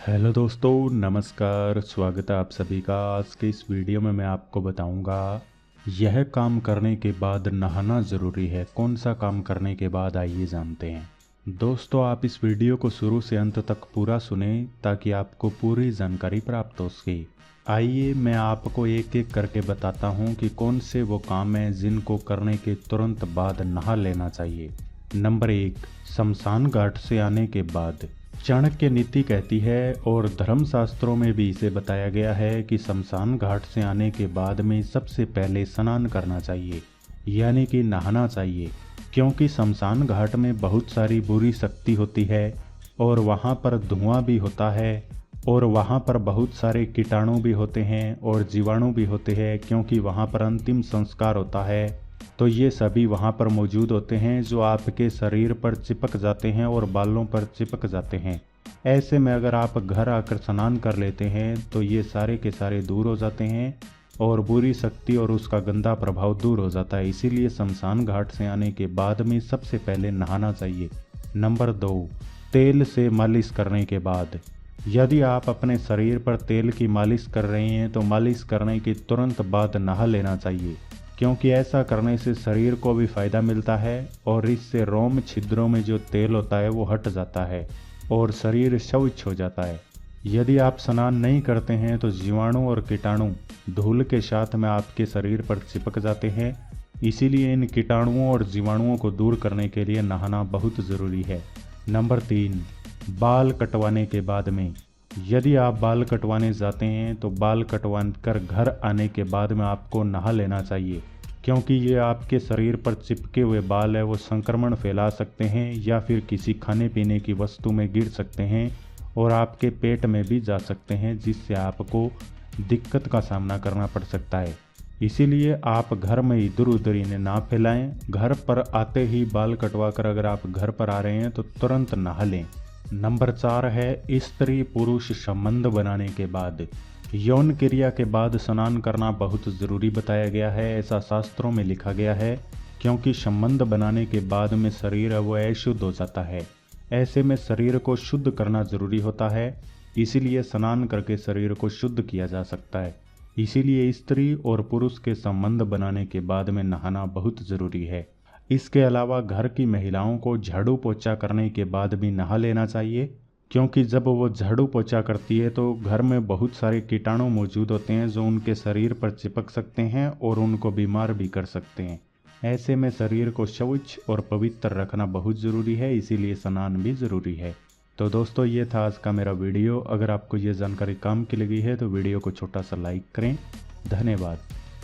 Hello दोस्तों, नमस्कार। स्वागत है आप सभी का। आज के इस वीडियो में मैं आपको बताऊंगा यह काम करने के बाद नहाना ज़रूरी है। कौन सा काम करने के बाद, आइए जानते हैं। दोस्तों, आप इस वीडियो को शुरू से अंत तक पूरा सुने ताकि आपको पूरी जानकारी प्राप्त हो सके। आइए मैं आपको एक एक करके बताता हूं कि कौन से वो काम हैं जिनको करने के तुरंत बाद नहा लेना चाहिए। नंबर 1, शमशान घाट से आने के बाद। चाणक्य नीति कहती है और धर्मशास्त्रों में भी इसे बताया गया है कि शमशान घाट से आने के बाद में सबसे पहले स्नान करना चाहिए, यानी कि नहाना चाहिए। क्योंकि शमशान घाट में बहुत सारी बुरी शक्ति होती है और वहाँ पर धुआं भी होता है और वहाँ पर बहुत सारे कीटाणु भी होते हैं और जीवाणु भी होते हैं, क्योंकि वहाँ पर अंतिम संस्कार होता है। तो ये सभी वहाँ पर मौजूद होते हैं जो आपके शरीर पर चिपक जाते हैं और बालों पर चिपक जाते हैं। ऐसे में अगर आप घर आकर स्नान कर लेते हैं तो ये सारे के सारे दूर हो जाते हैं और बुरी शक्ति और उसका गंदा प्रभाव दूर हो जाता है। इसीलिए शमशान घाट से आने के बाद में सबसे पहले नहाना चाहिए। नंबर 2, तेल से मालिश करने के बाद। यदि आप अपने शरीर पर तेल की मालिश कर रहे हैं तो मालिश करने के तुरंत बाद नहा लेना चाहिए, क्योंकि ऐसा करने से शरीर को भी फायदा मिलता है और इससे रोम छिद्रों में जो तेल होता है वो हट जाता है और शरीर स्वच्छ हो जाता है। यदि आप स्नान नहीं करते हैं तो जीवाणु और कीटाणु धूल के साथ में आपके शरीर पर चिपक जाते हैं। इसीलिए इन कीटाणुओं और जीवाणुओं को दूर करने के लिए नहाना बहुत ज़रूरी है। नंबर 3, बाल कटवाने के बाद में। यदि आप बाल कटवाने जाते हैं तो बाल कटवा कर घर आने के बाद में आपको नहा लेना चाहिए, क्योंकि ये आपके शरीर पर चिपके हुए बाल है वो संक्रमण फैला सकते हैं या फिर किसी खाने पीने की वस्तु में गिर सकते हैं और आपके पेट में भी जा सकते हैं, जिससे आपको दिक्कत का सामना करना पड़ सकता है। इसीलिए आप घर में इधर उधर इन्हें ना फैलाएं। घर पर आते ही बाल कटवा कर अगर आप घर पर आ रहे हैं तो तुरंत नहा लें। नंबर 4 है स्त्री पुरुष संबंध बनाने के बाद। यौन क्रिया के बाद स्नान करना बहुत ज़रूरी बताया गया है, ऐसा शास्त्रों में लिखा गया है, क्योंकि संबंध बनाने के बाद में शरीर है वो अशुद्ध हो जाता है। ऐसे में शरीर को शुद्ध करना ज़रूरी होता है, इसीलिए स्नान करके शरीर को शुद्ध किया जा सकता है। इसीलिए स्त्री और पुरुष के संबंध बनाने के बाद में नहाना बहुत ज़रूरी है। इसके अलावा घर की महिलाओं को झाड़ू पोछा करने के बाद भी नहा लेना चाहिए, क्योंकि जब वो झाड़ू पोछा करती है तो घर में बहुत सारे कीटाणु मौजूद होते हैं जो उनके शरीर पर चिपक सकते हैं और उनको बीमार भी कर सकते हैं। ऐसे में शरीर को स्वच्छ और पवित्र रखना बहुत ज़रूरी है, इसीलिए स्नान भी ज़रूरी है। तो दोस्तों, ये था आज का मेरा वीडियो। अगर आपको ये जानकारी काम की लगी है तो वीडियो को छोटा सा लाइक करें। धन्यवाद।